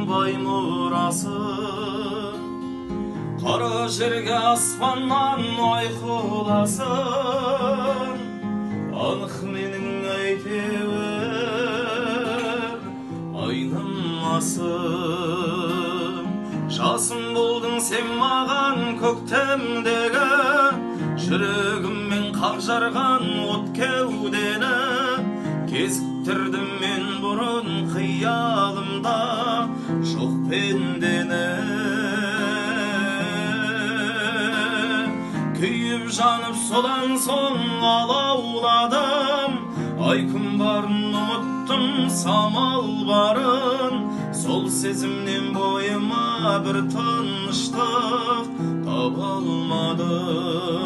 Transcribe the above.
бай мұрасын, қара жерге аспаннан айқыласын. Анық менің әйтеуір айнымасым. Жасым болдың сен маған көктемдегі, жүрегіммен қақ жарған от кеудені. Кезіктірдім мен бұрын қиялымда жоқ пендені. Күйіп жанып содан соң алауладым, ай күн барын ұмыттым, самал барын. Сол сезімнен бойыма бір тыныштық таба алмадым.